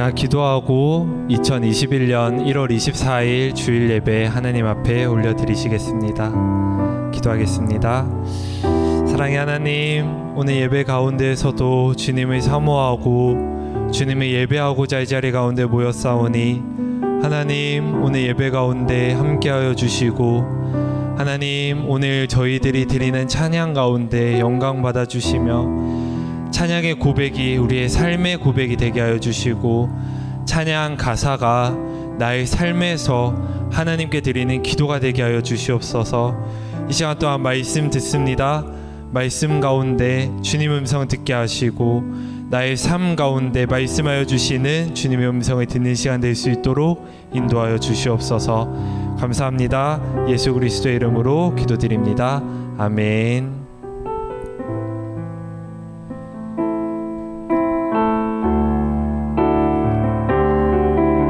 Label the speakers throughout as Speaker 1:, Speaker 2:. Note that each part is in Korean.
Speaker 1: 다 기도하고 2021년 1월 24일 주일 예배 하나님 앞에 올려드리시겠습니다. 기도하겠습니다. 사랑의 하나님, 오늘 예배 가운데에서도 주님을 사모하고 주님을 예배하고자 이 자리 가운데 모였사오니 하나님, 오늘 예배 가운데 함께하여 주시고 하나님, 오늘 저희들이 드리는 찬양 가운데 영광 받아 주시며 찬양의 고백이 우리의 삶의 고백이 되게 하여 주시고 찬양 가사가 나의 삶에서 하나님께 드리는 기도가 되게 하여 주시옵소서. 이 시간 또한 말씀 듣습니다. 말씀 가운데 주님 음성 듣게 하시고 나의 삶 가운데 말씀하여 주시는 주님의 음성을 듣는 시간 될 수 있도록 인도하여 주시옵소서. 감사합니다. 예수 그리스도의 이름으로 기도드립니다. 아멘.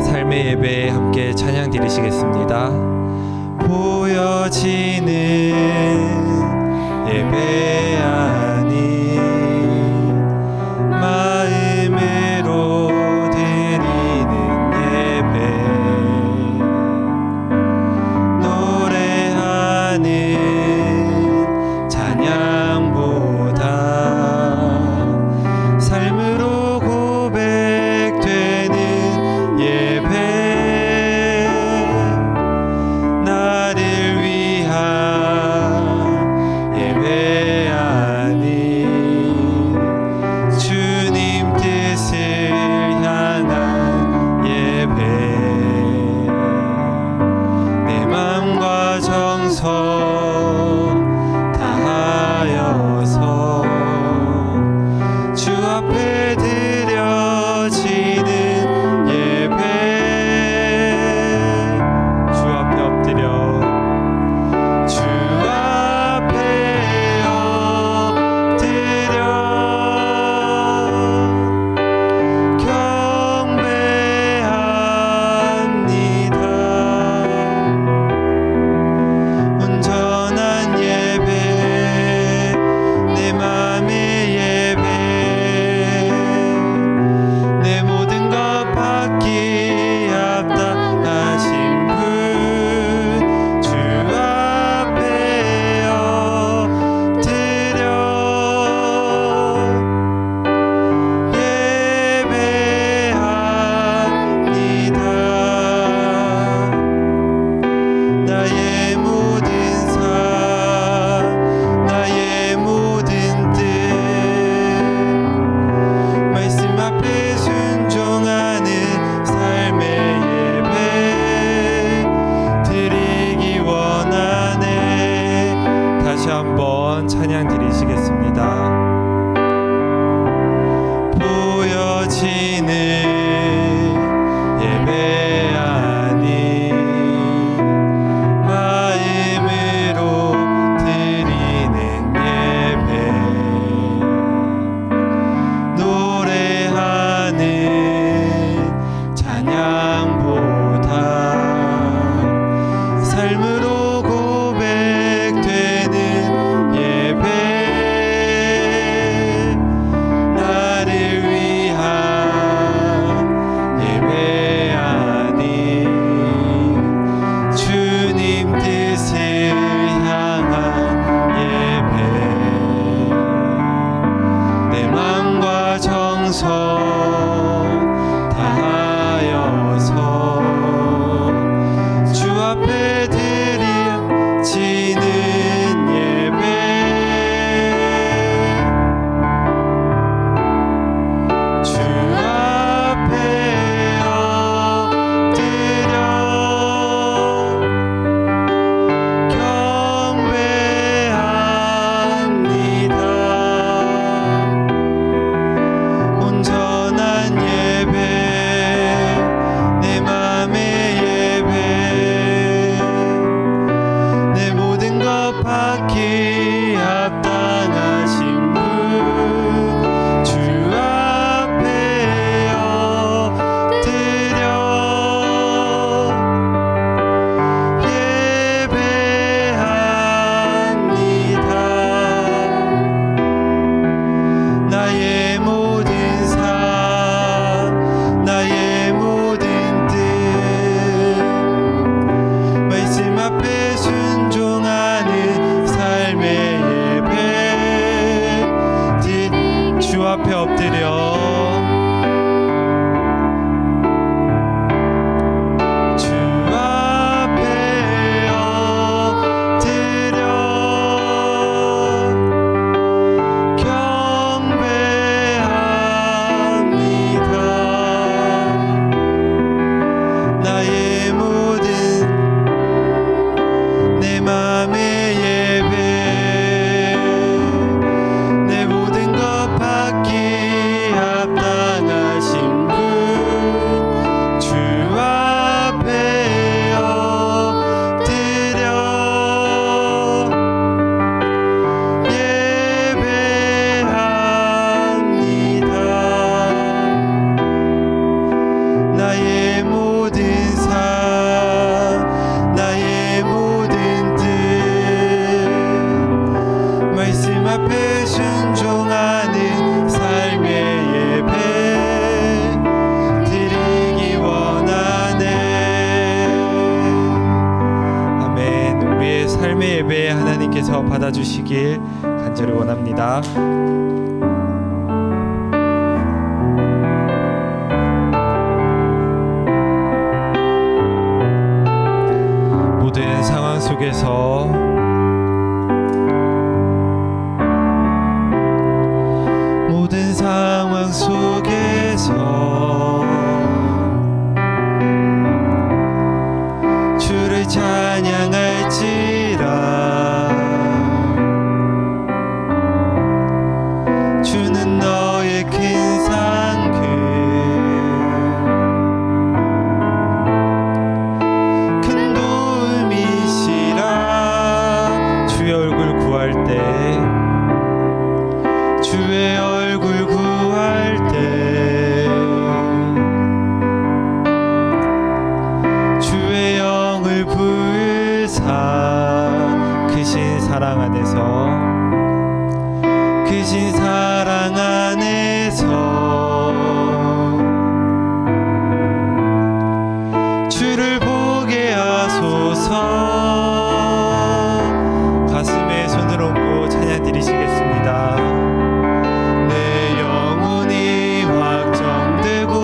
Speaker 1: 삶의 예배에 함께 찬양 드리시겠습니다. 보여지는 예배 아니 마음으로 드리는 예배 노래하는 찬양보다 삶으로 고백되는 예배 나를 위한 예배 아니 주님 뜻을 향한 예배 내 맘과 정성 다하여서 주 앞에 드려지는 예배 주 앞에 엎드려 주 앞에 엎드려 경배합니다. 온전한 예배 내 맘의 예배 내 모든 것 받기에 합당하신 분 주 앞에 엎드려 예배합니다. 나의 모든 삶 나의 모든 뜻 말씀 앞에 순종하는 삶의 예배 드리기 원하네. 다시 한번 찬양 드리시겠습니다. 보여지는 예배 아니 마음으로 드리는 예배 노래하는 찬양보다 삶으로 고백되는 예배 삶의 예배 하나님께서 받아주시길 간절히 원합니다. 모든 상황 속에서 모든 상황 속에서 주를 찬양할지라. 주는 너의 큰 상급 큰 도움이시라. 주의 얼굴 구할 때 주의 얼굴 구할 때 주의 영을 부으사 크신 사랑 안에서 크신 사랑 안에서 주를 보게 하소서. 가슴에 손을 얹고 찬양 드리시겠습니다. 내 영혼이 확정되고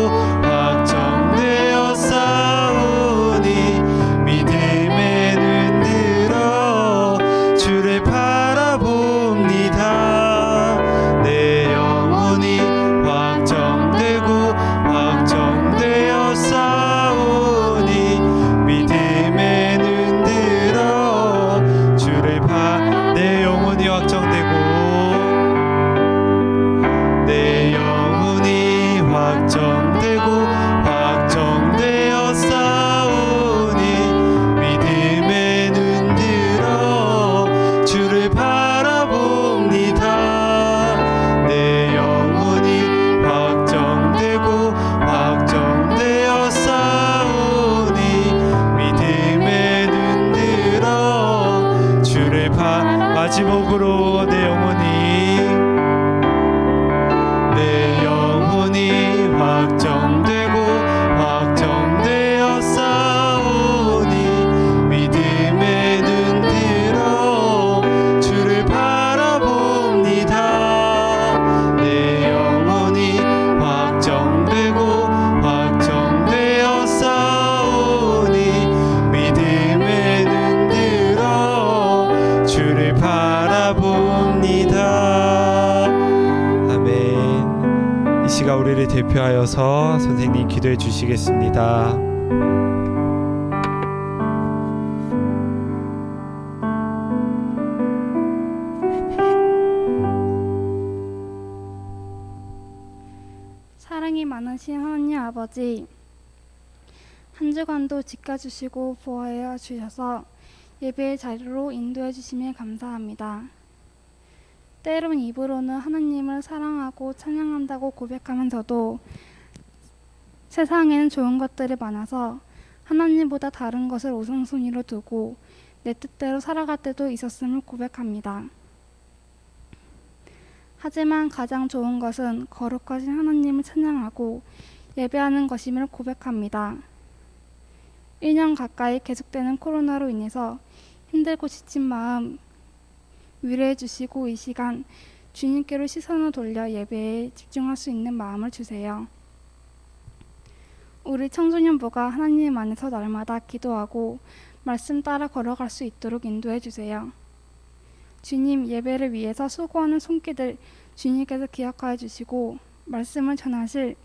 Speaker 1: 확정되어 싸우니 믿음에 눈 들어 주를 바라봅니다. 내 영혼이 확정되고 확정되어 싸우니 믿음에 눈 들어 주를 내 영혼이 확정되고 내 영혼이 확정되고 확정되어 싸우니 믿음에 눈 들어 주를 바라봅니다. 내 영혼이 확정되고 확정되어 싸우니 믿음에 눈 들어 주를 마지막으로 내 영혼이 확정되고 확정되어 싸우니 믿음에 눈 들어 주를 바라봅니다. 내 영혼이 확정되고 확정되어 싸우니 믿음에 눈 들어 주를 바라봅니다. 아멘. 이 시간 우리를 대표하여서 선생님 기도해 주시겠습니다.
Speaker 2: 사랑이 많으신 하나님 아버지, 한 주간도 지켜주시고 보호하여 주셔서 예배의 자리로 인도해 주심에 감사합니다. 때론 입으로는 하나님을 사랑하고 찬양한다고 고백하면서도 세상에는 좋은 것들이 많아서 하나님보다 다른 것을 우선순위로 두고 내 뜻대로 살아갈 때도 있었음을 고백합니다. 하지만 가장 좋은 것은 거룩하신 하나님을 찬양하고 예배하는 것임을 고백합니다. 1년 가까이 계속되는 코로나로 인해서 힘들고 지친 마음 위로해 주시고 이 시간 주님께로 시선을 돌려 예배에 집중할 수 있는 마음을 주세요. 우리 청소년부가 하나님 안에서 날마다 기도하고 말씀 따라 걸어갈 수 있도록 인도해 주세요. 주님, 예배를 위해서 수고하는 손길들 주님께서 기억하여 주시고 말씀을 전하실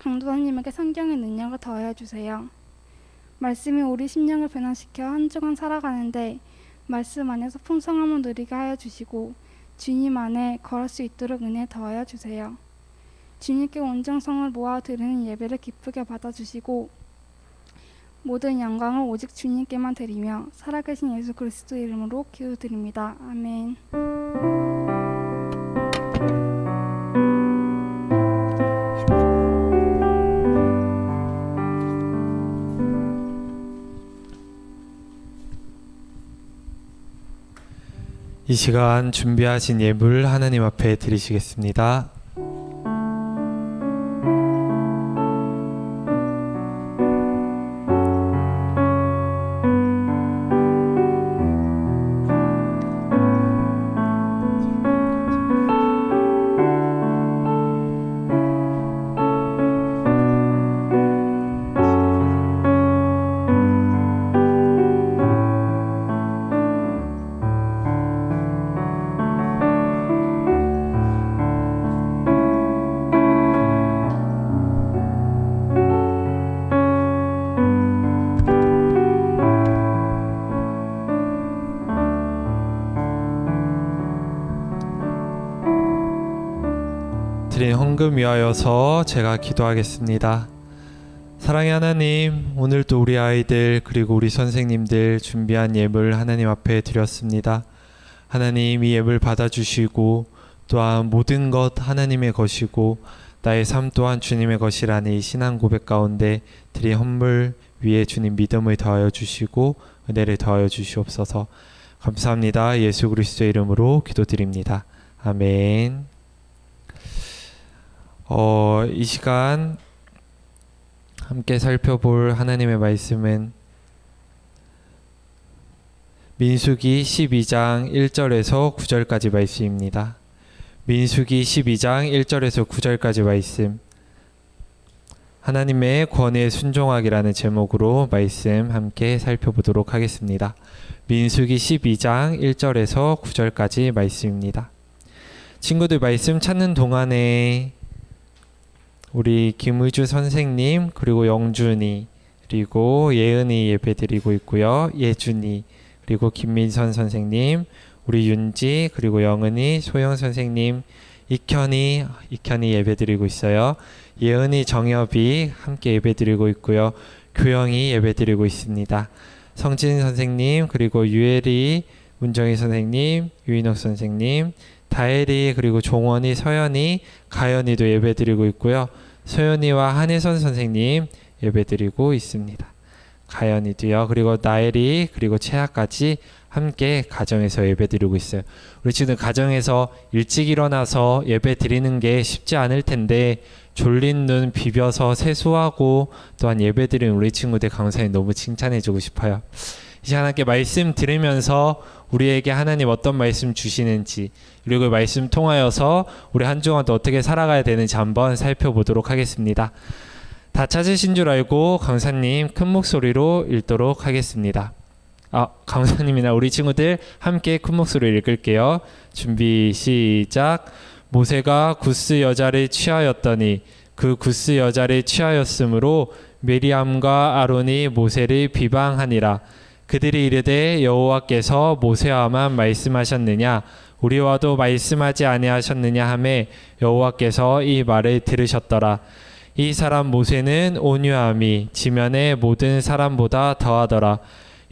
Speaker 2: 강도사님에게 성경의 능력을 더하여 주세요. 말씀이 우리 심령을 변화시켜 한 주간 살아가는데 말씀 안에서 풍성함을 누리게 하여 주시고 주님 안에 걸을 수 있도록 은혜 더하여 주세요. 주님께 온정성을 모아 드리는 예배를 기쁘게 받아주시고 모든 영광을 오직 주님께만 드리며 살아계신 예수 그리스도 이름으로 기도드립니다. 아멘.
Speaker 1: 이 시간 준비하신 예물 하나님 앞에 드리시겠습니다. 드린 헌금 위하여서 제가 기도하겠습니다. 사랑의 하나님, 오늘도 우리 아이들 그리고 우리 선생님들 준비한 예물 하나님 앞에 드렸습니다. 하나님, 이 예물 받아주시고 또한 모든 것 하나님의 것이고 나의 삶 또한 주님의 것이라니 신앙 고백 가운데 드린 헌물 위에 주님 믿음을 더하여 주시고 은혜를 더하여 주시옵소서. 감사합니다. 예수 그리스도의 이름으로 기도드립니다. 아멘. 이 시간 함께 살펴볼 하나님의 말씀은 민수기 12장 1절에서 9절까지 말씀입니다. 민수기 12장 1절에서 9절까지 말씀, 하나님의 권위에 순종하기라는 제목으로 말씀 함께 살펴보도록 하겠습니다. 민수기 12장 1절에서 9절까지 말씀입니다. 친구들, 말씀 찾는 동안에 우리 김의주 선생님 그리고 영준이 그리고 예은이 예배 드리고 있고요. 예준이 그리고 김민선 선생님, 우리 윤지 그리고 영은이, 소영 선생님, 익현이 예배 드리고 있어요. 예은이, 정엽이 함께 예배 드리고 있고요. 교영이 예배 드리고 있습니다. 성진 선생님 그리고 유엘이, 문정희 선생님, 유인옥 선생님, 다혜리 그리고 종원이, 서연이, 가연이도 예배 드리고 있고요. 소연이와 한혜선 선생님 예배 드리고 있습니다. 가연이도요. 그리고 나엘이 그리고 채아까지 함께 가정에서 예배 드리고 있어요. 우리 지금 가정에서 일찍 일어나서 예배 드리는 게 쉽지 않을 텐데 졸린 눈 비벼서 세수하고 또한 예배 드리는 우리 친구들 강사님 너무 칭찬해 주고 싶어요. 이제 하나님께 말씀 들으면서 우리에게 하나님 어떤 말씀 주시는지, 그리고 그 말씀 통하여서 우리 한 주간 또 어떻게 살아가야 되는지 한번 살펴보도록 하겠습니다. 다 찾으신 줄 알고 강사님 큰 목소리로 읽도록 하겠습니다. 강사님이나 우리 친구들 함께 큰 목소리로 읽을게요. 준비 시작. 모세가 구스 여자를 취하였더니 그 구스 여자를 취하였으므로 미리암과 아론이 모세를 비방하니라. 그들이 이르되 여호와께서 모세와만 말씀하셨느냐 우리와도 말씀하지 아니하셨느냐 하매 여호와께서 이 말을 들으셨더라. 이 사람 모세는 온유함이 지면의 모든 사람보다 더하더라.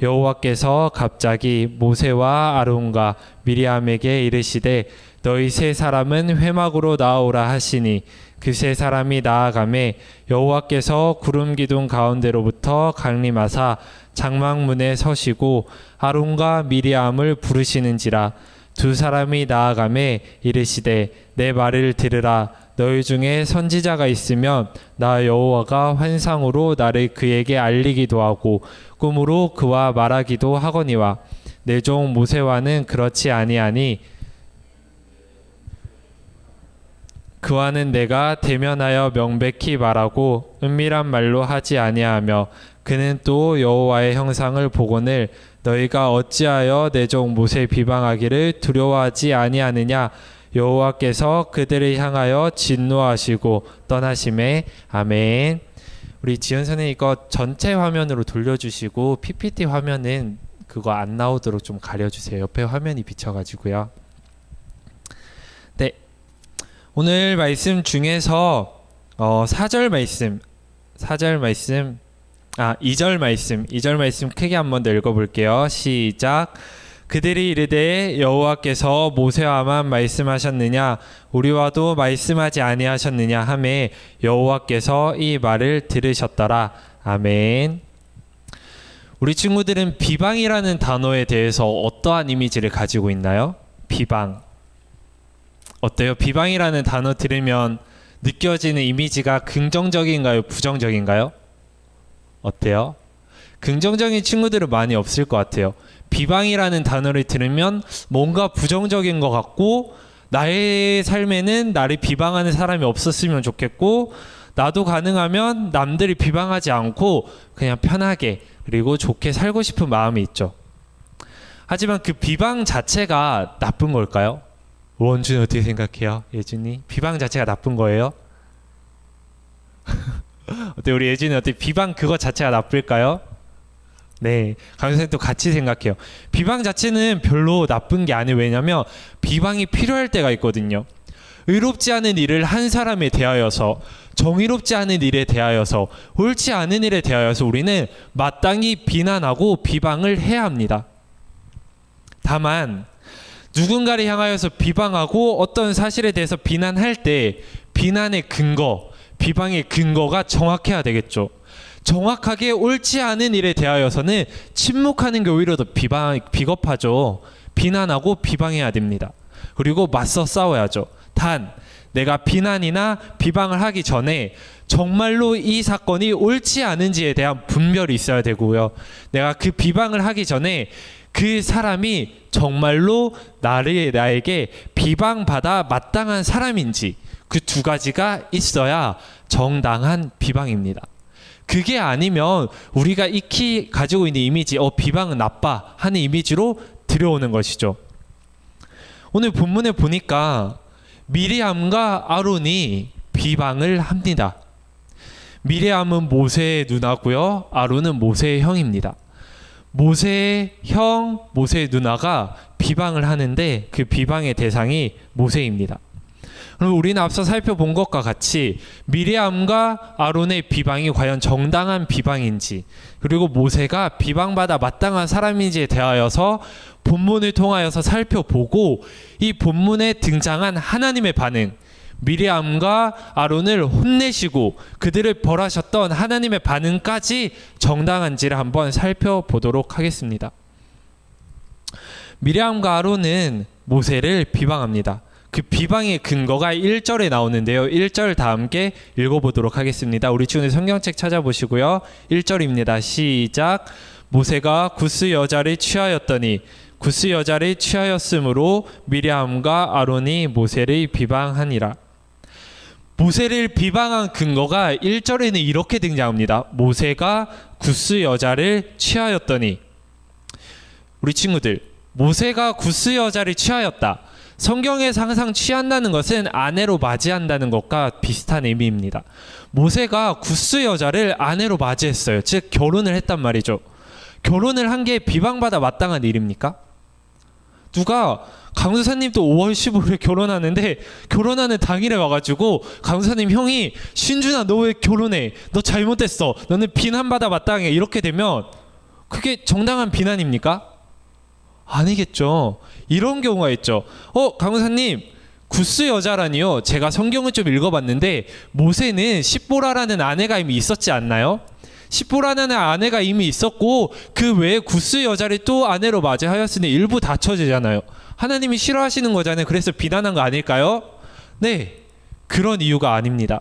Speaker 1: 여호와께서 갑자기 모세와 아론과 미리암에게 이르시되 너희 세 사람은 회막으로 나아오라 하시니 그 세 사람이 나아가매 여호와께서 구름 기둥 가운데로부터 강림하사 장막문에 서시고 아론과 미리암을 부르시는지라. 두 사람이 나아가매 이르시되 내 말을 들으라. 너희 중에 선지자가 있으면 나 여호와가 환상으로 나를 그에게 알리기도 하고 꿈으로 그와 말하기도 하거니와 내 종 모세와는 그렇지 아니하니 그와는 내가 대면하여 명백히 말하고 은밀한 말로 하지 아니하며 그는 또 여호와의 형상을 보거늘 너희가 어찌하여 내 종 모세 비방하기를 두려워하지 아니하느냐. 여호와께서 그들을 향하여 진노하시고 떠나심에. 아멘. 우리 지연 선생님 이거 전체 화면으로 돌려주시고 PPT 화면은 그거 안 나오도록 좀 가려주세요. 옆에 화면이 비쳐가지고요. 네, 오늘 말씀 중에서 2절 말씀 크게 한 번 더 읽어볼게요. 시작. 그들이 이르되 여호와께서 모세와만 말씀하셨느냐 우리와도 말씀하지 아니하셨느냐 하매 여호와께서 이 말을 들으셨더라. 아멘. 우리 친구들은 비방이라는 단어에 대해서 어떠한 이미지를 가지고 있나요? 비방. 어때요? 비방이라는 단어 들으면 느껴지는 이미지가 긍정적인가요? 부정적인가요? 어때요? 긍정적인 친구들은 많이 없을 것 같아요. 비방이라는 단어를 들으면 뭔가 부정적인 것 같고 나의 삶에는 나를 비방하는 사람이 없었으면 좋겠고 나도 가능하면 남들이 비방하지 않고 그냥 편하게 그리고 좋게 살고 싶은 마음이 있죠. 하지만 그 비방 자체가 나쁜 걸까요? 원준이 어떻게 생각해요? 예준이? 비방 자체가 나쁜 거예요? 어때 우리 예준이 어때 비방 그거 자체가 나쁠까요? 네, 강선생님도 같이 생각해요. 비방 자체는 별로 나쁜 게 아니에요. 왜냐면 비방이 필요할 때가 있거든요. 의롭지 않은 일을 한 사람에 대하여서, 정의롭지 않은 일에 대하여서, 옳지 않은 일에 대하여서 우리는 마땅히 비난하고 비방을 해야 합니다. 다만 누군가를 향하여서 비방하고 어떤 사실에 대해서 비난할 때 비난의 근거, 비방의 근거가 정확해야 되겠죠. 정확하게 옳지 않은 일에 대하여서는 침묵하는 게 오히려 더 비겁하죠. 비난하고 비방해야 됩니다. 그리고 맞서 싸워야죠. 단 내가 비난이나 비방을 하기 전에 정말로 이 사건이 옳지 않은지에 대한 분별이 있어야 되고요. 내가 그 비방을 하기 전에 그 사람이 정말로 나에게 비방받아 마땅한 사람인지, 그 두 가지가 있어야 정당한 비방입니다. 그게 아니면 우리가 익히 가지고 있는 이미지, 비방은 나빠 하는 이미지로 들여오는 것이죠. 오늘 본문에 보니까 미리암과 아론이 비방을 합니다. 미리암은 모세의 누나고요, 아론은 모세의 형입니다. 모세의 형, 모세의 누나가 비방을 하는데 그 비방의 대상이 모세입니다. 그럼 우리는 앞서 살펴본 것과 같이 미리암과 아론의 비방이 과연 정당한 비방인지, 그리고 모세가 비방받아 마땅한 사람인지에 대하여서 본문을 통하여서 살펴보고, 이 본문에 등장한 하나님의 반응, 미리암과 아론을 혼내시고 그들을 벌하셨던 하나님의 반응까지 정당한지를 한번 살펴보도록 하겠습니다. 미리암과 아론은 모세를 비방합니다. 그 비방의 근거가 1절에 나오는데요. 1절 다 함께 읽어보도록 하겠습니다. 우리 친구들 성경책 찾아보시고요. 1절입니다. 시작. 모세가 구스 여자를 취하였더니 구스 여자를 취하였으므로 미리암과 아론이 모세를 비방하니라. 모세를 비방한 근거가 1절에는 이렇게 등장합니다. 모세가 구스 여자를 취하였더니. 우리 친구들, 모세가 구스 여자를 취하였다. 성경에서 항상 취한다는 것은 아내로 맞이한다는 것과 비슷한 의미입니다. 모세가 구스 여자를 아내로 맞이했어요. 즉 결혼을 했단 말이죠. 결혼을 한 게 비방받아 마땅한 일입니까? 누가 강수사님도 5월 15일에 결혼하는데 결혼하는 당일에 와가지고 강수사님 형이 신준아 너 왜 결혼해? 너 잘못됐어. 너는 비난받아 마땅해. 이렇게 되면 그게 정당한 비난입니까? 아니겠죠. 이런 경우가 있죠. 강사님 구스 여자라니요. 제가 성경을 좀 읽어봤는데 모세는 십보라라는 아내가 이미 있었지 않나요? 십보라는 아내가 이미 있었고 그 외에 구스 여자를 또 아내로 맞이하였으니 일부 다쳐지잖아요. 하나님이 싫어하시는 거잖아요. 그래서 비난한 거 아닐까요? 네, 그런 이유가 아닙니다.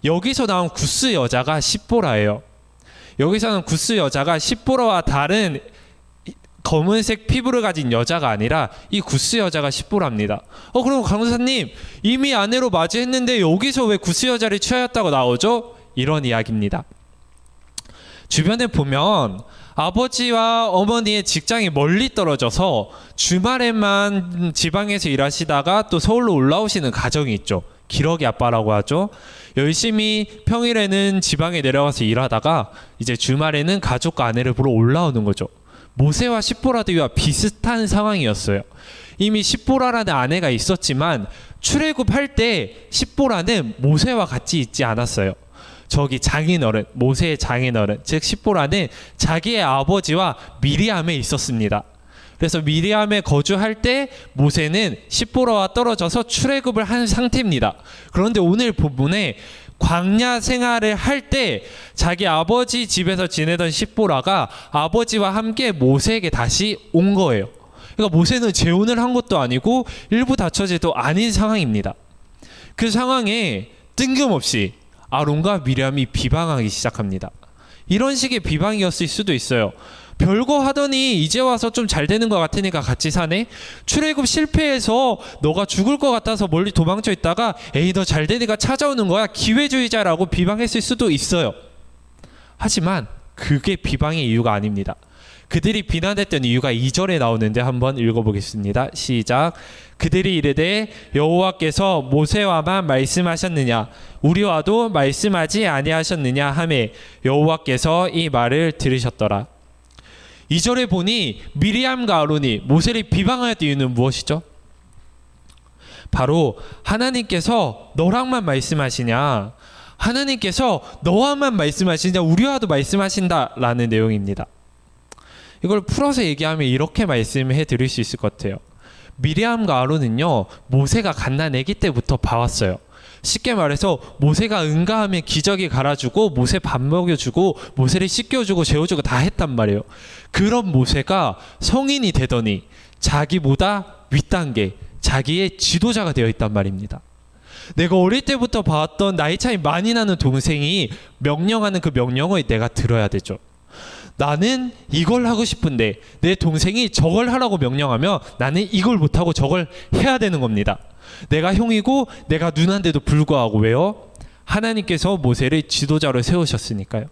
Speaker 1: 여기서 나온 구스 여자가 십보라예요. 여기서는 구스 여자가 십보라와 다른 검은색 피부를 가진 여자가 아니라 이 구스 여자가 십보라입니다. 그럼 강사님 이미 아내로 맞이했는데 여기서 왜 구스 여자를 취하였다고 나오죠? 이런 이야기입니다. 주변에 보면 아버지와 어머니의 직장이 멀리 떨어져서 주말에만 지방에서 일하시다가 또 서울로 올라오시는 가정이 있죠. 기러기 아빠라고 하죠. 열심히 평일에는 지방에 내려가서 일하다가 이제 주말에는 가족과 아내를 보러 올라오는 거죠. 모세와 십보라와 비슷한 상황이었어요. 이미 십보라라는 아내가 있었지만 출애굽할 때 십보라는 모세와 같이 있지 않았어요. 저기 장인어른, 모세의 장인어른, 즉 십보라는 자기의 아버지와 미리암에 있었습니다. 그래서 미리암에 거주할 때 모세는 십보라와 떨어져서 출애굽을 한 상태입니다. 그런데 오늘 본문에 광야 생활을 할 때 자기 아버지 집에서 지내던 십보라가 아버지와 함께 모세에게 다시 온 거예요. 그러니까 모세는 재혼을 한 것도 아니고 일부 다처제도 아닌 상황입니다. 그 상황에 뜬금없이 아론과 미리암이 비방하기 시작합니다. 이런 식의 비방이었을 수도 있어요. 별거 하더니 이제 와서 좀 잘 되는 것 같으니까 같이 사네. 출애굽 실패해서 너가 죽을 것 같아서 멀리 도망쳐 있다가 에이 너 잘 되니까 찾아오는 거야. 기회주의자라고 비방했을 수도 있어요. 하지만 그게 비방의 이유가 아닙니다. 그들이 비난했던 이유가 2절에 나오는데 한번 읽어보겠습니다. 시작. 그들이 이르되 여호와께서 모세와만 말씀하셨느냐 우리와도 말씀하지 아니하셨느냐 하매 여호와께서 이 말을 들으셨더라. 2절에 보니 미리암과 아론이 모세를 비방하였던 이유는 무엇이죠? 바로 하나님께서 너랑만 말씀하시냐, 하나님께서 너와만 말씀하시냐, 우리와도 말씀하신다라는 내용입니다. 이걸 풀어서 얘기하면 이렇게 말씀해 드릴 수 있을 것 같아요. 미리암과 아론은요, 모세가 갓난 아기 때부터 봐왔어요. 쉽게 말해서 모세가 응가하면 기저귀 갈아주고 모세 밥 먹여주고 모세를 씻겨주고 재워주고 다 했단 말이에요. 그런 모세가 성인이 되더니 자기보다 윗단계, 자기의 지도자가 되어 있단 말입니다. 내가 어릴 때부터 봐왔던 나이 차이 많이 나는 동생이 명령하는 그 명령을 내가 들어야 되죠. 나는 이걸 하고 싶은데 내 동생이 저걸 하라고 명령하면 나는 이걸 못하고 저걸 해야 되는 겁니다. 내가 형이고 내가 누나인데도 불구하고. 왜요? 하나님께서 모세를 지도자로 세우셨으니까요.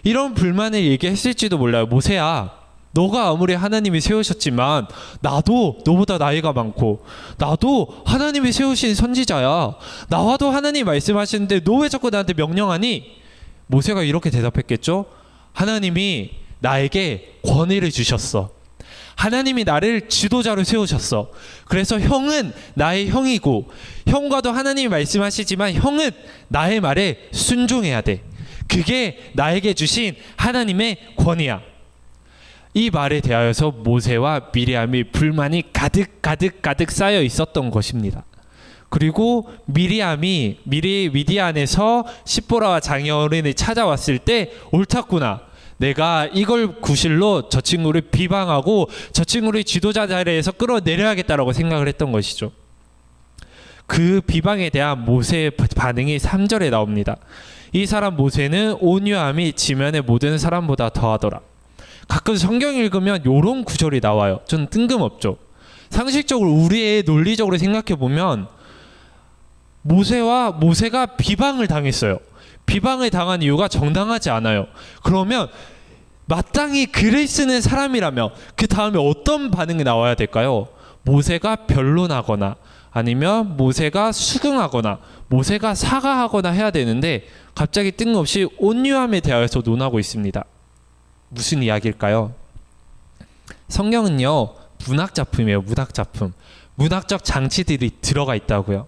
Speaker 1: 이런 불만을 얘기했을지도 몰라요. 모세야, 너가 아무리 하나님이 세우셨지만 나도 너보다 나이가 많고 나도 하나님이 세우신 선지자야. 나와도 하나님 말씀하시는데 너 왜 자꾸 나한테 명령하니? 모세가 이렇게 대답했겠죠. 하나님이 나에게 권위를 주셨어. 하나님이 나를 지도자로 세우셨어. 그래서 형은 나의 형이고 형과도 하나님이 말씀하시지만 형은 나의 말에 순종해야 돼. 그게 나에게 주신 하나님의 권위야. 이 말에 대하여서 모세와 미리암이 불만이 가득 쌓여 있었던 것입니다. 그리고 미리암이 미디안에서 십보라와 장여린을 찾아왔을 때 옳았구나. 내가 이걸 구실로 저 친구를 비방하고 저 친구를 지도자 자리에서 끌어내려야겠다라고 생각을 했던 것이죠. 그 비방에 대한 모세의 반응이 3절에 나옵니다. 이 사람 모세는 온유함이 지면의 모든 사람보다 더하더라. 가끔 성경 읽으면 이런 구절이 나와요. 좀 뜬금없죠. 상식적으로 우리의 논리적으로 생각해 보면 모세가 비방을 당했어요. 비방을 당한 이유가 정당하지 않아요. 그러면 마땅히 글을 쓰는 사람이라면 그 다음에 어떤 반응이 나와야 될까요? 모세가 변론하거나 아니면 모세가 수긍하거나 모세가 사과하거나 해야 되는데 갑자기 뜬금없이 온유함에 대하여서 논하고 있습니다. 무슨 이야기일까요? 성경은요, 문학작품이에요. 문학작품. 문학적 장치들이 들어가 있다고요.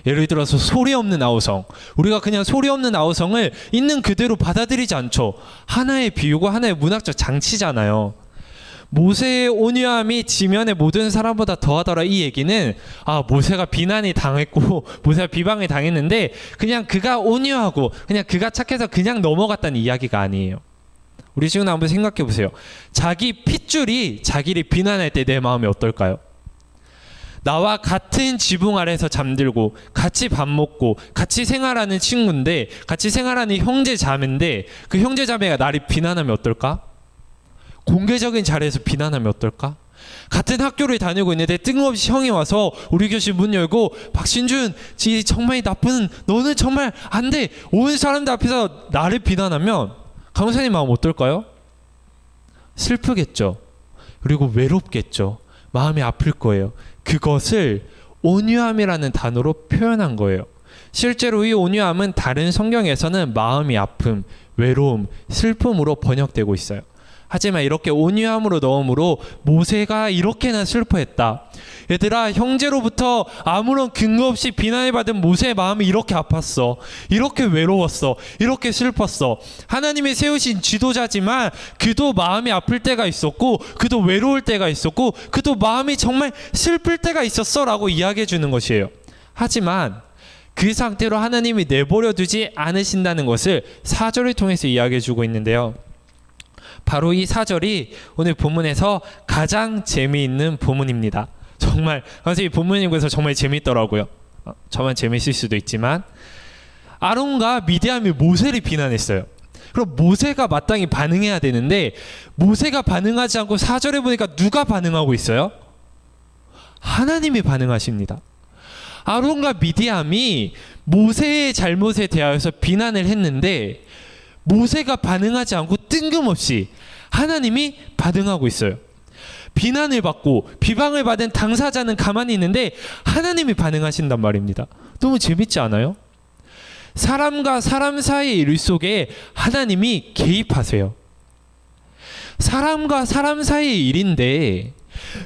Speaker 1: 예를 들어서 소리 없는 아우성, 우리가 그냥 소리 없는 아우성을 있는 그대로 받아들이지 않죠. 하나의 비유고 하나의 문학적 장치잖아요. 모세의 온유함이 지면의 모든 사람보다 더하더라. 이 얘기는 모세가 비난이 당했고 모세가 비방을 당했는데 그냥 그가 온유하고 그냥 그가 착해서 그냥 넘어갔다는 이야기가 아니에요. 우리 지금 한번 생각해 보세요. 자기 핏줄이 자기를 비난할 때 내 마음이 어떨까요? 나와 같은 지붕 아래서 잠들고 같이 밥 먹고 같이 생활하는 친구인데, 같이 생활하는 형제 자매인데 그 형제 자매가 나를 비난하면 어떨까? 공개적인 자리에서 비난하면 어떨까? 같은 학교를 다니고 있는데 뜬금없이 형이 와서 우리 교실 문 열고 박신준 지 정말 나쁜, 너는 정말 안 돼, 온 사람들 앞에서 나를 비난하면 강사님 마음 어떨까요? 슬프겠죠. 그리고 외롭겠죠. 마음이 아플 거예요. 그것을 온유함이라는 단어로 표현한 거예요. 실제로 이 온유함은 다른 성경에서는 마음이 아픔, 외로움, 슬픔으로 번역되고 있어요. 하지만 이렇게 온유함으로 넣음으로 모세가 이렇게나 슬퍼했다. 얘들아, 형제로부터 아무런 근거 없이 비난을 받은 모세의 마음이 이렇게 아팠어. 이렇게 외로웠어. 이렇게 슬펐어. 하나님이 세우신 지도자지만 그도 마음이 아플 때가 있었고 그도 외로울 때가 있었고 그도 마음이 정말 슬플 때가 있었어 라고 이야기해 주는 것이에요. 하지만 그 상태로 하나님이 내버려 두지 않으신다는 것을 4절을 통해서 이야기해 주고 있는데요. 바로 이 4절이 오늘 본문에서 가장 재미있는 본문입니다. 정말 선생님 본문 읽어서 정말 재미있더라고요. 저만 재미있을 수도 있지만 아론과 미디안이 모세를 비난했어요. 그럼 모세가 마땅히 반응해야 되는데 모세가 반응하지 않고 4절에 보니까 누가 반응하고 있어요? 하나님이 반응하십니다. 아론과 미디안이 모세의 잘못에 대하여서 비난을 했는데 모세가 반응하지 않고 뜬금없이 하나님이 반응하고 있어요. 비난을 받고 비방을 받은 당사자는 가만히 있는데 하나님이 반응하신단 말입니다. 너무 재밌지 않아요? 사람과 사람 사이의 일 속에 하나님이 개입하세요. 사람과 사람 사이의 일인데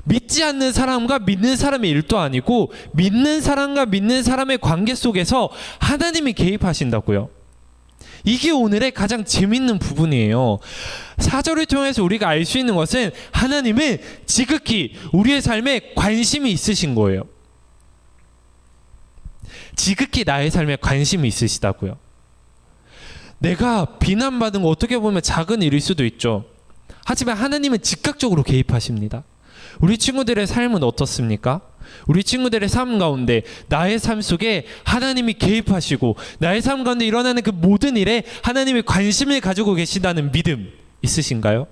Speaker 1: 믿지 않는 사람과 믿는 사람의 일도 아니고 믿는 사람과 믿는 사람의 관계 속에서 하나님이 개입하신다고요. 이게 오늘의 가장 재밌는 부분이에요. 4절을 통해서 우리가 알 수 있는 것은 하나님은 지극히 우리의 삶에 관심이 있으신 거예요. 지극히 나의 삶에 관심이 있으시다고요. 내가 비난받은 거 어떻게 보면 작은 일일 수도 있죠. 하지만 하나님은 즉각적으로 개입하십니다. 우리 친구들의 삶은 어떻습니까? 우리 친구들의 삶 가운데 나의 삶 속에 하나님이 개입하시고 나의 삶 가운데 일어나는 그 모든 일에 하나님이 관심을 가지고 계시다는 믿음 있으신가요?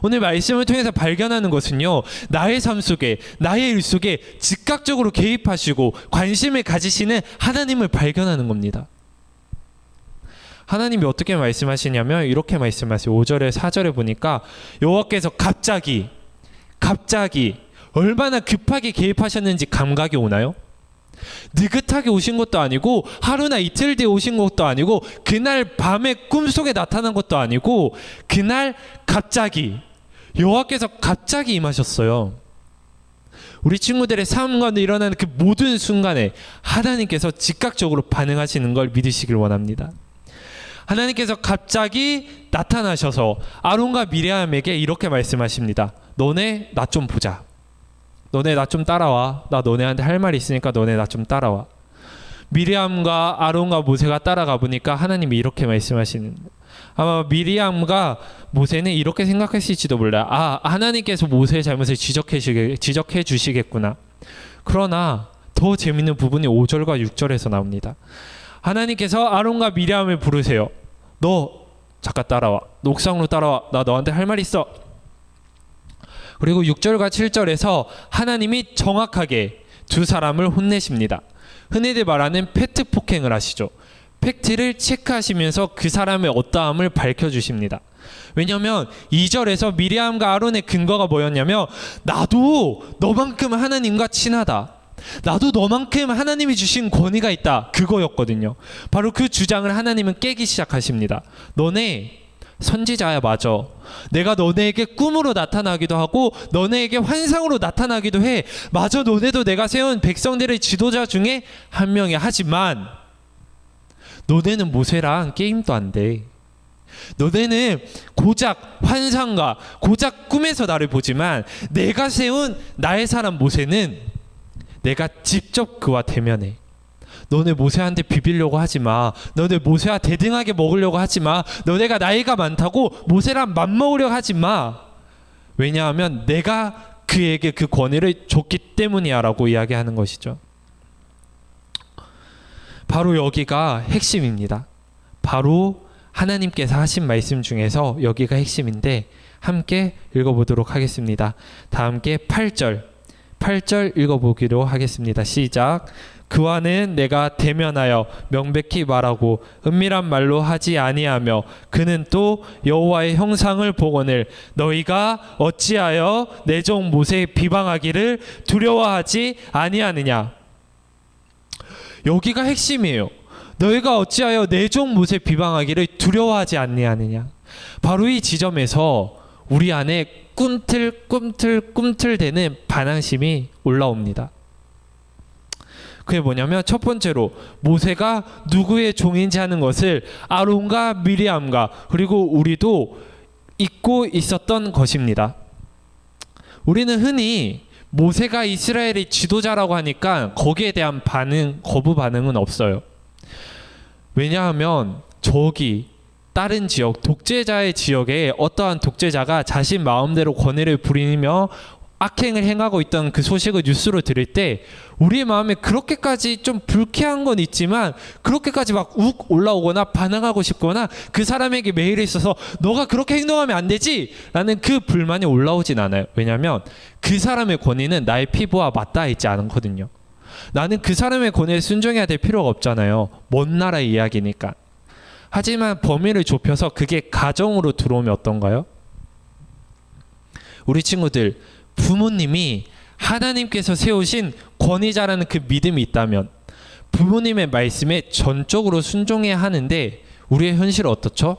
Speaker 1: 오늘 말씀을 통해서 발견하는 것은요, 나의 삶 속에 나의 일 속에 즉각적으로 개입하시고 관심을 가지시는 하나님을 발견하는 겁니다. 하나님이 어떻게 말씀하시냐면 이렇게 말씀하세요. 5절에 4절에 보니까 여호와께서 갑자기 얼마나 급하게 개입하셨는지 감각이 오나요? 느긋하게 오신 것도 아니고 하루나 이틀 뒤에 오신 것도 아니고 그날 밤에 꿈속에 나타난 것도 아니고 그날 갑자기 여호와께서 갑자기 임하셨어요. 우리 친구들의 삶 가운데 일어나는 그 모든 순간에 하나님께서 즉각적으로 반응하시는 걸 믿으시길 원합니다. 하나님께서 갑자기 나타나셔서 아론과 미리암에게 이렇게 말씀하십니다. 너네 나 좀 보자. 너네 나 좀 따라와. 나 너네한테 할 말이 있으니까 너네 나 좀 따라와. 미리암과 아론과 모세가 따라가 보니까 하나님이 이렇게 말씀하시는, 아마 미리암과 모세는 이렇게 생각했을지도 몰라요. 아, 하나님께서 모세의 잘못을 지적해 주시겠구나. 그러나 더 재밌는 부분이 5절과 6절에서 나옵니다. 하나님께서 아론과 미리암을 부르세요. 너 잠깐 따라와. 너 옥상으로 따라와. 나 너한테 할 말 있어. 그리고 6절과 7절에서 하나님이 정확하게 두 사람을 혼내십니다. 흔히들 말하는 팩트 폭행을 하시죠. 팩트를 체크하시면서 그 사람의 어떠함을 밝혀주십니다. 왜냐하면 2절에서 미리암과 아론의 근거가 뭐였냐면 나도 너만큼 하나님과 친하다. 나도 너만큼 하나님이 주신 권위가 있다. 그거였거든요. 바로 그 주장을 하나님은 깨기 시작하십니다. 너네 선지자야 맞아. 내가 너네에게 꿈으로 나타나기도 하고 너네에게 환상으로 나타나기도 해. 맞아, 너네도 내가 세운 백성들의 지도자 중에 한 명이야. 하지만 너네는 모세랑 게임도 안 돼. 너네는 고작 환상과 고작 꿈에서 나를 보지만 내가 세운 나의 사람 모세는 내가 직접 그와 대면해. 너네 모세한테 비비려고 하지 마. 너네 모세와 대등하게 먹으려고 하지 마. 너네가 나이가 많다고 모세랑 맞먹으려고 하지 마. 왜냐하면 내가 그에게 그 권위를 줬기 때문이야 라고 이야기하는 것이죠. 바로 여기가 핵심입니다. 바로 하나님께서 하신 말씀 중에서 여기가 핵심인데 함께 읽어보도록 하겠습니다. 다 함께 8절 읽어보기로 하겠습니다. 시작. 그와는 내가 대면하여 명백히 말하고 은밀한 말로 하지 아니하며 그는 또 여호와의 형상을 보거늘 너희가 어찌하여 내 종 모세의 비방하기를 두려워하지 아니하느냐. 여기가 핵심이에요. 너희가 어찌하여 내 종 모세 비방하기를 두려워하지 아니하느냐. 바로 이 지점에서 우리 안에 꿈틀꿈틀되는 반항심이 올라옵니다. 그게 뭐냐면 첫 번째로 모세가 누구의 종인지 하는 것을 아론과 미리암과 그리고 우리도 잊고 있었던 것입니다. 우리는 흔히 모세가 이스라엘의 지도자라고 하니까 거기에 대한 거부 반응은 없어요. 왜냐하면 저기 다른 지역, 독재자의 지역에 어떠한 독재자가 자신 마음대로 권위를 부리며 악행을 행하고 있던 그 소식을 뉴스로 들을 때 우리의 마음에 그렇게까지 좀 불쾌한 건 있지만 그렇게까지 막 욱 올라오거나 반항하고 싶거나 그 사람에게 메일에 있어서 너가 그렇게 행동하면 안 되지 라는 그 불만이 올라오진 않아요. 왜냐하면 그 사람의 권위는 나의 피부와 맞닿아 있지 않거든요. 나는 그 사람의 권위에 순종해야 될 필요가 없잖아요. 먼 나라의 이야기니까. 하지만 범위를 좁혀서 그게 가정으로 들어오면 어떤가요? 우리 친구들, 부모님이 하나님께서 세우신 권위자라는 그 믿음이 있다면 부모님의 말씀에 전적으로 순종해야 하는데 우리의 현실은 어떻죠?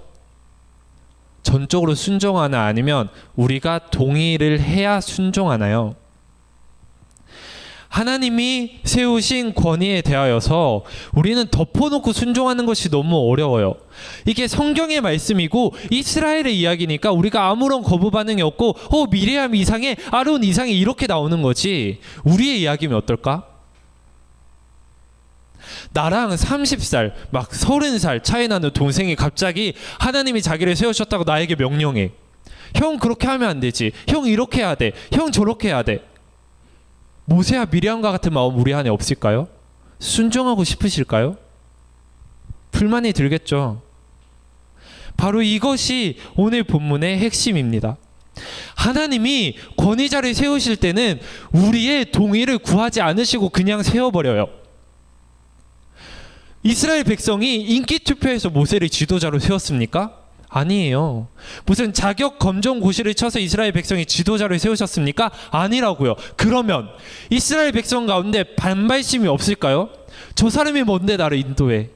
Speaker 1: 전적으로 순종하나 아니면 우리가 동의를 해야 순종하나요? 하나님이 세우신 권위에 대하여서 우리는 덮어놓고 순종하는 것이 너무 어려워요. 이게 성경의 말씀이고 이스라엘의 이야기니까 우리가 아무런 거부 반응이 없고 미리암 이상해, 아론 이상해 이렇게 나오는 거지, 우리의 이야기면 어떨까? 나랑 30살 막 30살 차이 나는 동생이 갑자기 하나님이 자기를 세우셨다고 나에게 명령해. 형 그렇게 하면 안 되지, 형 이렇게 해야 돼, 형 저렇게 해야 돼. 모세와 미리암과 같은 마음 우리 안에 없을까요? 순종하고 싶으실까요? 불만이 들겠죠. 바로 이것이 오늘 본문의 핵심입니다. 하나님이 권위자를 세우실 때는 우리의 동의를 구하지 않으시고 그냥 세워버려요. 이스라엘 백성이 인기투표에서 모세를 지도자로 세웠습니까? 아니에요. 무슨 자격 검정 고시를 쳐서 이스라엘 백성이 지도자를 세우셨습니까? 아니라고요. 그러면 이스라엘 백성 가운데 반발심이 없을까요? 저 사람이 뭔데 나를 인도해?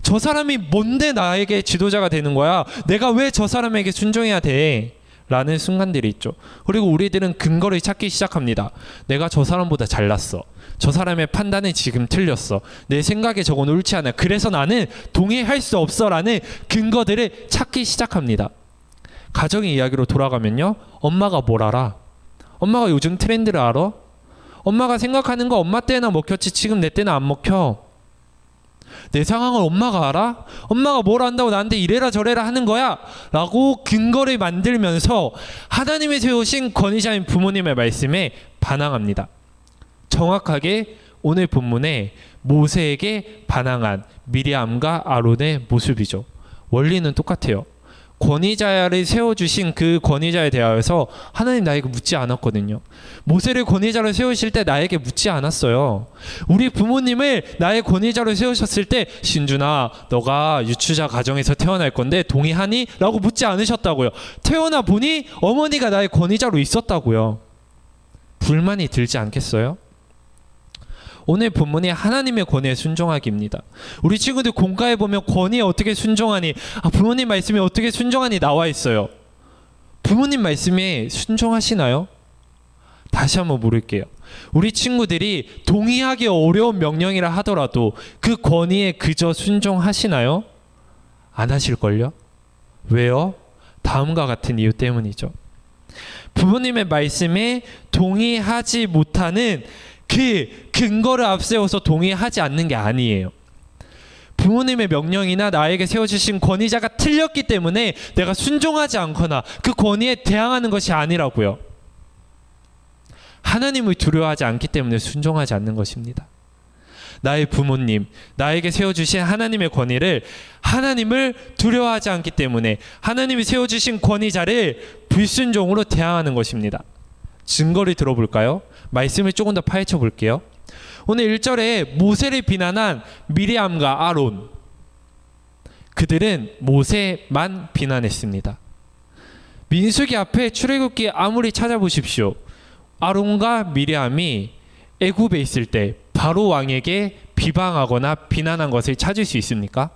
Speaker 1: 저 사람이 뭔데 나에게 지도자가 되는 거야? 내가 왜 저 사람에게 순종해야 돼? 라는 순간들이 있죠. 그리고 우리들은 근거를 찾기 시작합니다. 내가 저 사람보다 잘났어. 저 사람의 판단은 지금 틀렸어. 내 생각에 저건 옳지 않아. 그래서 나는 동의할 수 없어 라는 근거들을 찾기 시작합니다. 가정의 이야기로 돌아가면요, 엄마가 뭘 알아? 엄마가 요즘 트렌드를 알아? 엄마가 생각하는 거 엄마 때나 먹혔지 지금 내 때는 안 먹혀. 내 상황을 엄마가 알아? 엄마가 뭘 안다고 나한테 이래라 저래라 하는 거야? 라고 근거를 만들면서 하나님이 세우신 권위자인 부모님의 말씀에 반항합니다. 정확하게 오늘 본문에 모세에게 반항한 미리암과 아론의 모습이죠. 원리는 똑같아요. 권위자를 세워주신 그 권위자에 대하여서 하나님 나에게 묻지 않았거든요. 모세를 권위자로 세우실 때 나에게 묻지 않았어요. 우리 부모님을 나의 권위자로 세우셨을 때 신준아 너가 유추자 가정에서 태어날 건데 동의하니? 라고 묻지 않으셨다고요. 태어나 보니 어머니가 나의 권위자로 있었다고요. 불만이 들지 않겠어요? 오늘 본문이 하나님의 권위에 순종하기입니다. 우리 친구들 공과에 보면 권위에 어떻게 순종하니, 부모님 말씀에 어떻게 순종하니 나와 있어요. 부모님 말씀에 순종하시나요? 다시 한번 물을게요. 우리 친구들이 동의하기 어려운 명령이라 하더라도 그 권위에 그저 순종하시나요? 안 하실걸요? 왜요? 다음과 같은 이유 때문이죠. 부모님의 말씀에 동의하지 못하는 그 근거를 앞세워서 동의하지 않는 게 아니에요. 부모님의 명령이나 나에게 세워주신 권위자가 틀렸기 때문에 내가 순종하지 않거나 그 권위에 대항하는 것이 아니라고요. 하나님을 두려워하지 않기 때문에 순종하지 않는 것입니다. 나의 부모님, 나에게 세워주신 하나님의 권위를 하나님을 두려워하지 않기 때문에 하나님이 세워주신 권위자를 불순종으로 대항하는 것입니다. 증거를 들어볼까요? 말씀을 조금 더 파헤쳐 볼게요. 오늘 1절에 모세를 비난한 미리암과 아론, 그들은 모세만 비난했습니다. 민수기 앞에 출애굽기 아무리 찾아보십시오. 아론과 미리암이 애굽에 있을 때 바로 왕에게 비방하거나 비난한 것을 찾을 수 있습니까?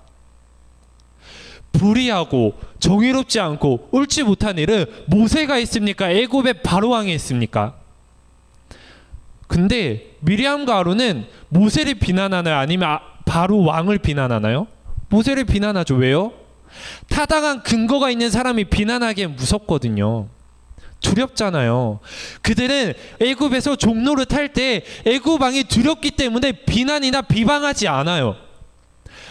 Speaker 1: 불의하고 정의롭지 않고 옳지 못한 일을 모세가 했습니까? 애굽의 바로 왕이 했습니까? 근데 미리암과 아론은 모세를 비난하나요? 아니면 바로 왕을 비난하나요? 모세를 비난하죠. 왜요? 타당한 근거가 있는 사람이 비난하기엔 무섭거든요. 두렵잖아요. 그들은 애굽에서 종로를 탈 때 애굽 왕이 두렵기 때문에 비난이나 비방하지 않아요.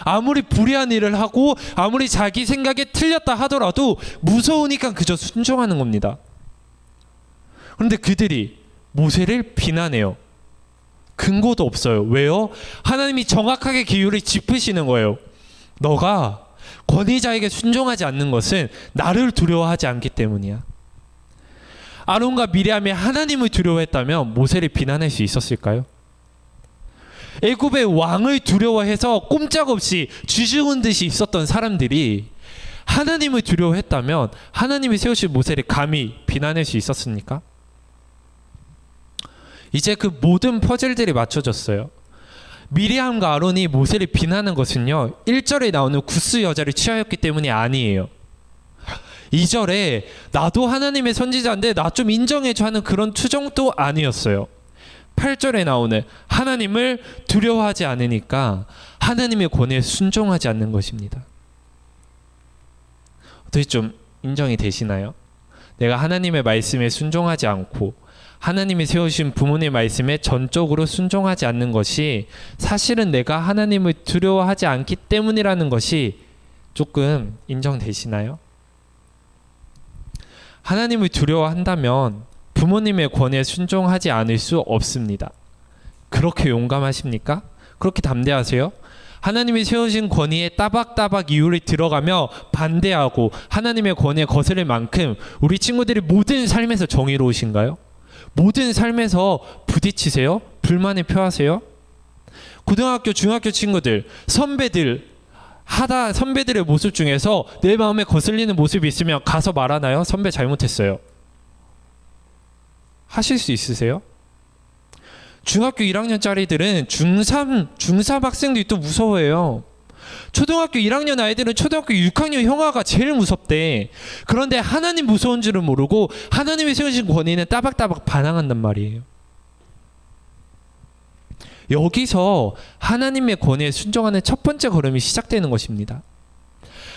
Speaker 1: 아무리 불의한 일을 하고 아무리 자기 생각에 틀렸다 하더라도 무서우니까 그저 순종하는 겁니다. 그런데 그들이 모세를 비난해요. 근거도 없어요. 왜요? 하나님이 정확하게 기율을 짚으시는 거예요. 너가 권위자에게 순종하지 않는 것은 나를 두려워하지 않기 때문이야. 아론과 미리암이 하나님을 두려워했다면 모세를 비난할 수 있었을까요? 애굽의 왕을 두려워해서 꼼짝없이 쥐죽은 듯이 있었던 사람들이 하나님을 두려워했다면 하나님이 세우신 모세를 감히 비난할 수 있었습니까? 이제 그 모든 퍼즐들이 맞춰졌어요. 미리암과 아론이 모세를 비난한 것은요, 1절에 나오는 구스 여자를 취하였기 때문이 아니에요. 2절에 나도 하나님의 선지자인데 나 좀 인정해줘 하는 그런 투정도 아니었어요. 8절에 나오는 하나님을 두려워하지 않으니까 하나님의 권위에 순종하지 않는 것입니다. 어떻게 좀 인정이 되시나요? 내가 하나님의 말씀에 순종하지 않고 하나님이 세우신 부모님의 말씀에 전적으로 순종하지 않는 것이 사실은 내가 하나님을 두려워하지 않기 때문이라는 것이 조금 인정되시나요? 하나님을 두려워한다면 부모님의 권위에 순종하지 않을 수 없습니다. 그렇게 용감하십니까? 그렇게 담대하세요? 하나님이 세우신 권위에 따박따박 이유를 들어가며 반대하고 하나님의 권위에 거스를 만큼 우리 친구들이 모든 삶에서 정의로우신가요? 모든 삶에서 부딪히세요? 불만을 표하세요? 고등학교, 중학교 친구들, 선배들의 모습 중에서 내 마음에 거슬리는 모습이 있으면 가서 말하나요? 선배 잘못했어요. 하실 수 있으세요? 중학교 1학년짜리들은 중3 학생들이 또 무서워해요. 초등학교 1학년 아이들은 초등학교 6학년 형아가 제일 무섭대. 그런데 하나님 무서운 줄은 모르고 하나님이 세우신 권위는 따박따박 반항한단 말이에요. 여기서 하나님의 권위에 순종하는 첫 번째 걸음이 시작되는 것입니다.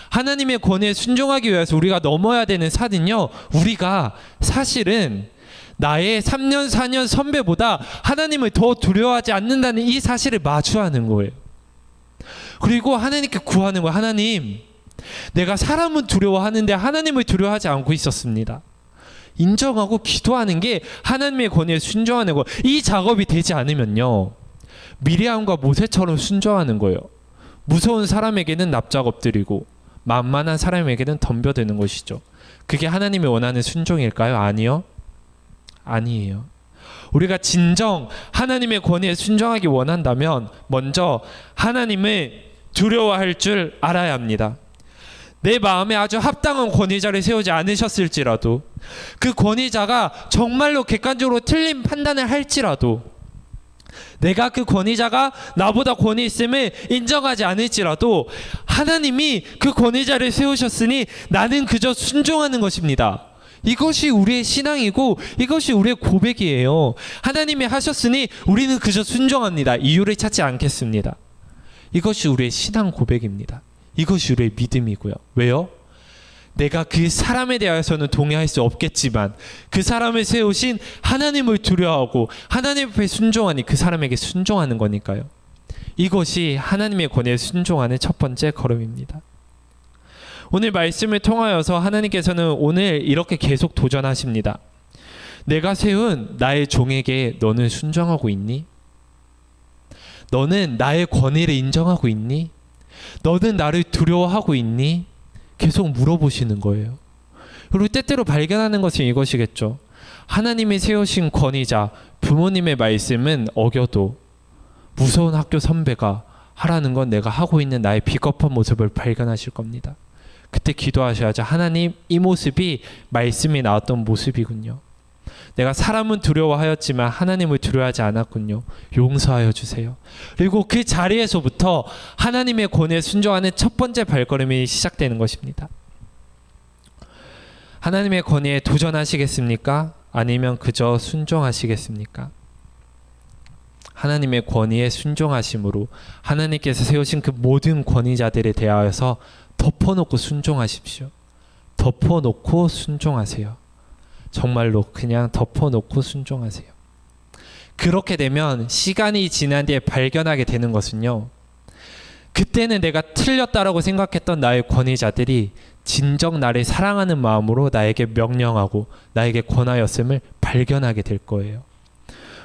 Speaker 1: 하나님의 권위에 순종하기 위해서 우리가 넘어야 되는 산은요, 우리가 사실은 나의 3년 4년 선배보다 하나님을 더 두려워하지 않는다는 이 사실을 마주하는 거예요. 그리고 하나님께 구하는 거예요. 하나님, 내가 사람은 두려워하는데 하나님을 두려워하지 않고 있었습니다. 인정하고 기도하는 게 하나님의 권위에 순종하는 거예요. 이 작업이 되지 않으면요, 미리암과 모세처럼 순종하는 거예요. 무서운 사람에게는 납작 엎드리고 만만한 사람에게는 덤벼드는 것이죠. 그게 하나님이 원하는 순종일까요? 아니요. 아니에요. 우리가 진정 하나님의 권위에 순종하기 원한다면 먼저 하나님을 두려워할 줄 알아야 합니다. 내 마음에 아주 합당한 권위자를 세우지 않으셨을지라도, 그 권위자가 정말로 객관적으로 틀린 판단을 할지라도, 내가 그 권위자가 나보다 권위 있음을 인정하지 않을지라도 하나님이 그 권위자를 세우셨으니 나는 그저 순종하는 것입니다. 이것이 우리의 신앙이고 이것이 우리의 고백이에요. 하나님이 하셨으니 우리는 그저 순종합니다. 이유를 찾지 않겠습니다. 이것이 우리의 신앙 고백입니다. 이것이 우리의 믿음이고요. 왜요? 내가 그 사람에 대해서는 동의할 수 없겠지만 그 사람을 세우신 하나님을 두려워하고 하나님 앞에 순종하니 그 사람에게 순종하는 거니까요. 이것이 하나님의 권위에 순종하는 첫 번째 걸음입니다. 오늘 말씀을 통하여서 하나님께서는 오늘 이렇게 계속 도전하십니다. 내가 세운 나의 종에게 너는 순종하고 있니? 너는 나의 권위를 인정하고 있니? 너는 나를 두려워하고 있니? 계속 물어보시는 거예요. 그리고 때때로 발견하는 것은 이것이겠죠. 하나님이 세우신 권위자, 부모님의 말씀은 어겨도 무서운 학교 선배가 하라는 건 내가 하고 있는 나의 비겁한 모습을 발견하실 겁니다. 그때 기도하셔야죠. 하나님, 이 모습이 말씀이 나왔던 모습이군요. 내가 사람은 두려워하였지만 하나님을 두려워하지 않았군요. 용서하여 주세요. 그리고 그 자리에서부터 하나님의 권위에 순종하는 첫 번째 발걸음이 시작되는 것입니다. 하나님의 권위에 도전하시겠습니까? 아니면 그저 순종하시겠습니까? 하나님의 권위에 순종하심으로 하나님께서 세우신 그 모든 권위자들에 대하여서 덮어놓고 순종하십시오. 덮어놓고 순종하세요. 정말로 그냥 덮어놓고 순종하세요. 그렇게 되면 시간이 지난 뒤에 발견하게 되는 것은요, 그때는 내가 틀렸다라고 생각했던 나의 권위자들이 진정 나를 사랑하는 마음으로 나에게 명령하고 나에게 권하였음을 발견하게 될 거예요.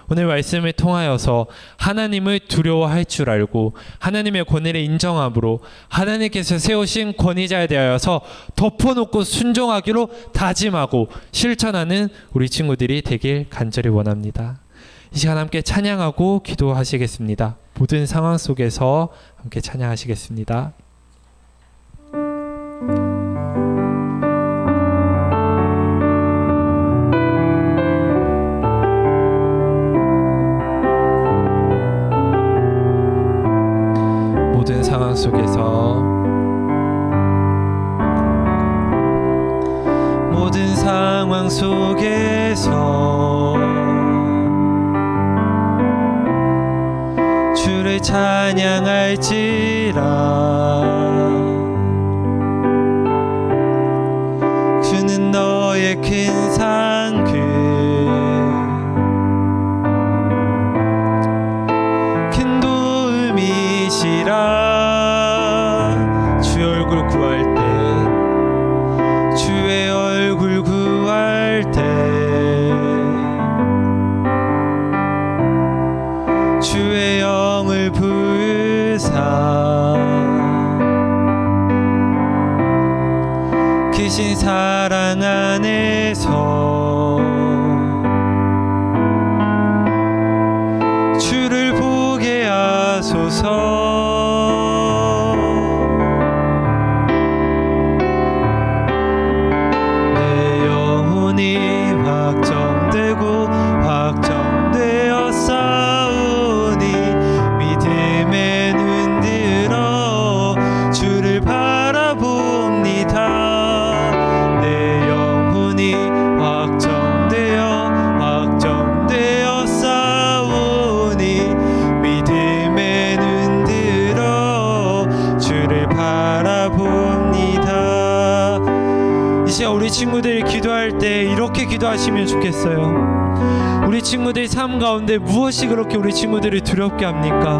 Speaker 1: 오늘 말씀을 통하여서 하나님을 두려워할 줄 알고 하나님의 권위를 인정함으로 하나님께서 세우신 권위자에 대하여서 덮어놓고 순종하기로 다짐하고 실천하는 우리 친구들이 되길 간절히 원합니다. 이 시간 함께 찬양하고 기도하시겠습니다. 모든 상황 속에서 함께 찬양하시겠습니다. 모든 상황 속에서 속에서 주를 찬양할지라. 주는 너의 큰 상급 큰 도움이시라. 주의 얼굴 구할 때 주의 얼굴 구할 때 주의 영을 부으사 크신 사랑 안에서 주를 보게 하소서. 내 영혼이 확정되고 확정되어 싸우니 믿음에 눈 들어 주를 바라봅니다. 내 영혼이 확정되어 싸우니 믿음에 눈 들어 주를 바라봅니다. 이 시간 우리 친구들이 기도할 때 이렇게 기도하시면 좋겠어요. 우리 친구들의 삶 가운데 무엇이 그렇게 우리 친구들을 두렵게 합니까?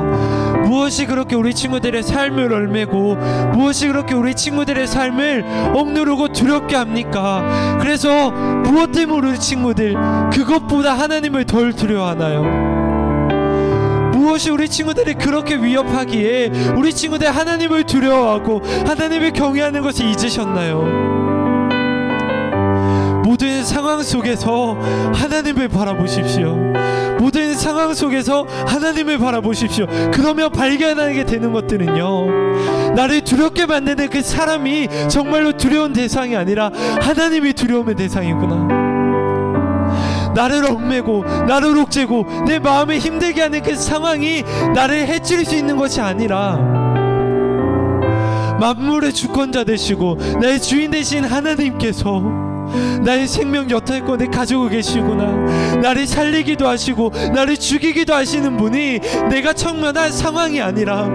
Speaker 1: 무엇이 그렇게 우리 친구들의 삶을 얽매고 무엇이 그렇게 우리 친구들의 삶을 억누르고 두렵게 합니까? 그래서 무엇 때문에 우리 친구들 그것보다 하나님을 덜 두려워하나요? 무엇이 우리 친구들이 그렇게 위협하기에 우리 친구들 하나님을 두려워하고 하나님을 경외하는 것을 잊으셨나요? 모든 상황 속에서 하나님을 바라보십시오. 모든 상황 속에서 하나님을 바라보십시오. 그러면 발견하게 되는 것들은요, 나를 두렵게 만드는 그 사람이 정말로 두려운 대상이 아니라 하나님이 두려움의 대상이구나. 나를 얽매고 나를 옥죄고 내 마음을 힘들게 하는 그 상황이 나를 해칠 수 있는 것이 아니라 만물의 주권자 되시고 나의 주인 되신 하나님께서 나의 생명 여탈권을 가지고 계시구나. 나를 살리기도 하시고 나를 죽이기도 하시는 분이 내가 청면한 상황이 아니라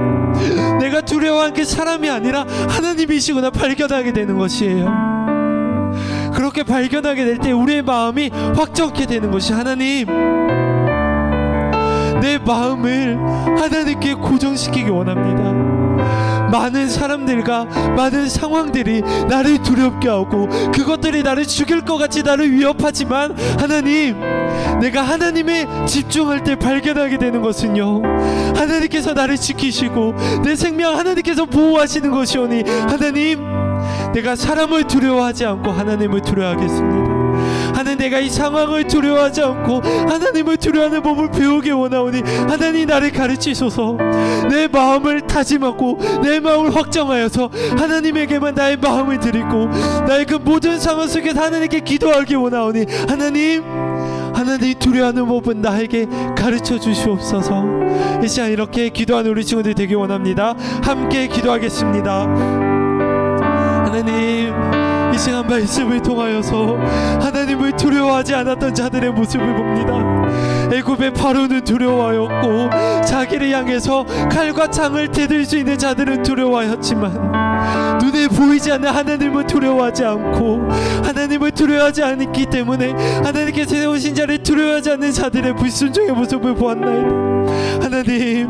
Speaker 1: 내가 두려워한 그 사람이 아니라 하나님이시구나 발견하게 되는 것이에요. 그렇게 발견하게 될 때 우리의 마음이 확정케 되는 것이, 하나님, 내 마음을 하나님께 고정시키기 원합니다. 많은 사람들과 많은 상황들이 나를 두렵게 하고 그것들이 나를 죽일 것 같이 나를 위협하지만, 하나님, 내가 하나님에 집중할 때 발견하게 되는 것은요, 하나님께서 나를 지키시고 내 생명 하나님께서 보호하시는 것이오니, 하나님, 내가 사람을 두려워하지 않고 하나님을 두려워하겠습니다. 하나님, 내가 이 상황을 두려워하지 않고 하나님을 두려워하는 법을 배우기 원하오니 하나님 나를 가르치소서. 내 마음을 다짐하고 내 마음을 확정하여서 하나님에게만 나의 마음을 드리고 나의 그 모든 상황 속에서 하나님께 기도하기 원하오니 하나님 두려워하는 법은 나에게 가르쳐 주시옵소서. 이 시간 이렇게 기도하는 우리 친구들이 되기 원합니다. 함께 기도하겠습니다. 하나님, 이 시간 말씀을 통하여서 하나님을 두려워하지 않았던 자들의 모습을 봅니다. 애굽의 바로는 두려워하였고 자기를 향해서 칼과 창을 대들 수 있는 자들은 두려워하였지만 눈에 보이지 않는 하나님을 두려워하지 않고 하나님을 두려워하지 않기 때문에 하나님께서 세우신 자를 두려워하지 않는 자들의 불순종의 모습을 보았나이다. 하나님,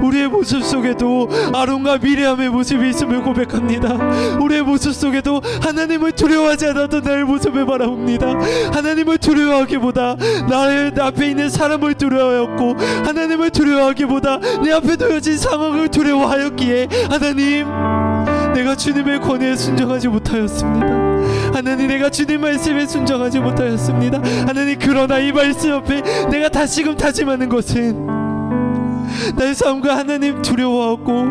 Speaker 1: 우리의 모습 속에도 아론과 미리암의 모습이 있음을 고백합니다. 우리의 모습 속에도 하나님을 두려워하지 않았던 나의 모습을 바라봅니다. 하나님을 두려워하기보다 나의 앞에 있는 사람을 두려워하였고 하나님을 두려워하기보다 내 앞에 놓여진 상황을 두려워하였기에 하나님, 내가 주님의 권위에 순종하지 못하였습니다. 하나님, 내가 주님 말씀에 순종하지 못하였습니다. 하나님, 그러나 이 말씀 앞에 내가 다시금 다짐하는 것은 나의 삶과 하나님 두려워하고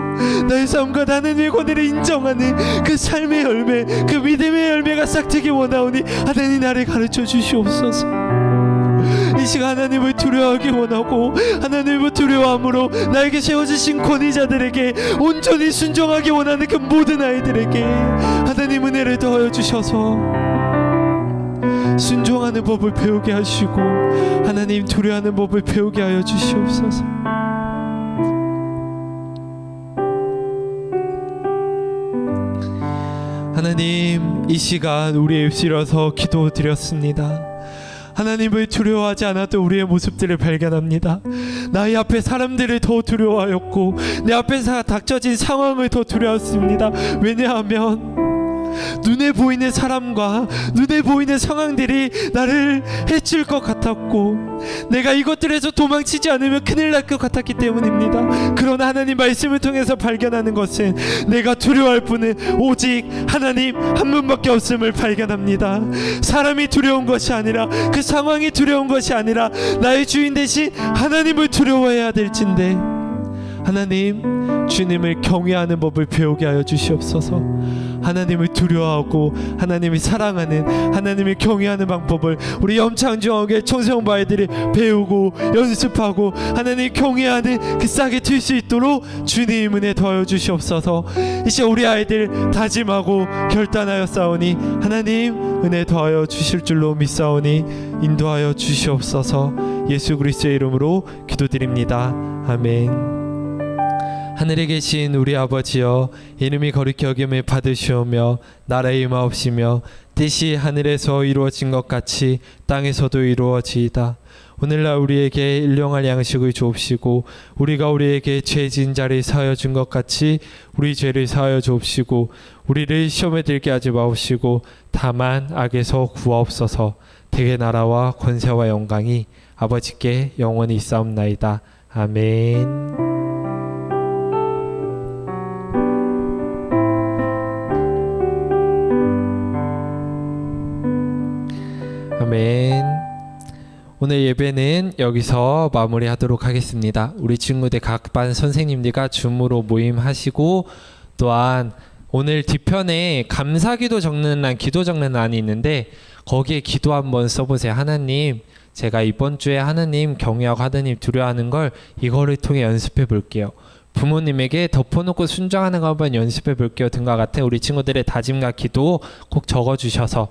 Speaker 1: 나의 삶과 하나님의 권위를 인정하는 그 삶의 열매, 그 믿음의 열매가 싹트기 원하오니 하나님 나를 가르쳐 주시옵소서. 이 시간 하나님을 두려워하기 원하고 하나님을 두려워함으로 나에게 세워주신 권위자들에게 온전히 순종하기 원하는 그 모든 아이들에게 하나님 은혜를 더하여 주셔서 순종하는 법을 배우게 하시고 하나님 두려워하는 법을 배우게 하여 주시옵소서. 하나님, 이 시간 우리의 입술어서 기도드렸습니다. 하나님을 두려워하지 않아도 우리의 모습들을 발견합니다. 나의 앞에 사람들을 더 두려워하였고 내 앞에 닥쳐진 상황을 더 두려웠습니다. 왜냐하면 눈에 보이는 사람과 눈에 보이는 상황들이 나를 해칠 것 같았고 내가 이것들에서 도망치지 않으면 큰일 날 것 같았기 때문입니다. 그러나 하나님 말씀을 통해서 발견하는 것은 내가 두려워할 분은 오직 하나님 한 분밖에 없음을 발견합니다. 사람이 두려운 것이 아니라 그 상황이 두려운 것이 아니라 나의 주인 대신 하나님을 두려워해야 될진데 하나님, 주님을 경외하는 법을 배우게 하여 주시옵소서. 하나님을 두려워하고 하나님을 사랑하는, 하나님을 경외하는 방법을 우리 염창중앙교회 청소년바이들이 배우고 연습하고 하나님 경외하는 그 싹이 틀 수 있도록 주님 은혜 더하여 주시옵소서. 이제 우리 아이들 다짐하고 결단하여 싸우니 하나님 은혜 더하여 주실 줄로 믿사오니 인도하여 주시옵소서. 예수 그리스도의 이름으로 기도드립니다. 아멘. 하늘에 계신 우리 아버지여, 이름이 거룩히 여김을 받으시오며 나라의 임하옵시며 뜻이 하늘에서 이루어진 것 같이 땅에서도 이루어지이다. 오늘날 우리에게 일용할 양식을 주옵시고 우리가 우리에게 죄 지은 자를 사하여 준 것 같이 우리 죄를 사하여 주옵시고 우리를 시험에 들게 하지 마옵시고 다만 악에서 구하옵소서. 대개 나라와 권세와 영광이 아버지께 영원히 있사옵나이다. 아멘. 아멘. 오늘 예배는 여기서 마무리하도록 하겠습니다. 우리 친구들 각 반 선생님들과 줌으로 모임하시고 또한 오늘 뒤편에 감사기도 적는 欄, 기도 적는 란이 있는데 거기에 기도 한번 써보세요. 하나님, 제가 이번 주에 하나님 경외하고 하나님 두려워하는 걸 이거를 통해 연습해 볼게요. 부모님에게 덮어놓고 순종하는 거 한번 연습해 볼게요 등과 같은 우리 친구들의 다짐과 기도 꼭 적어주셔서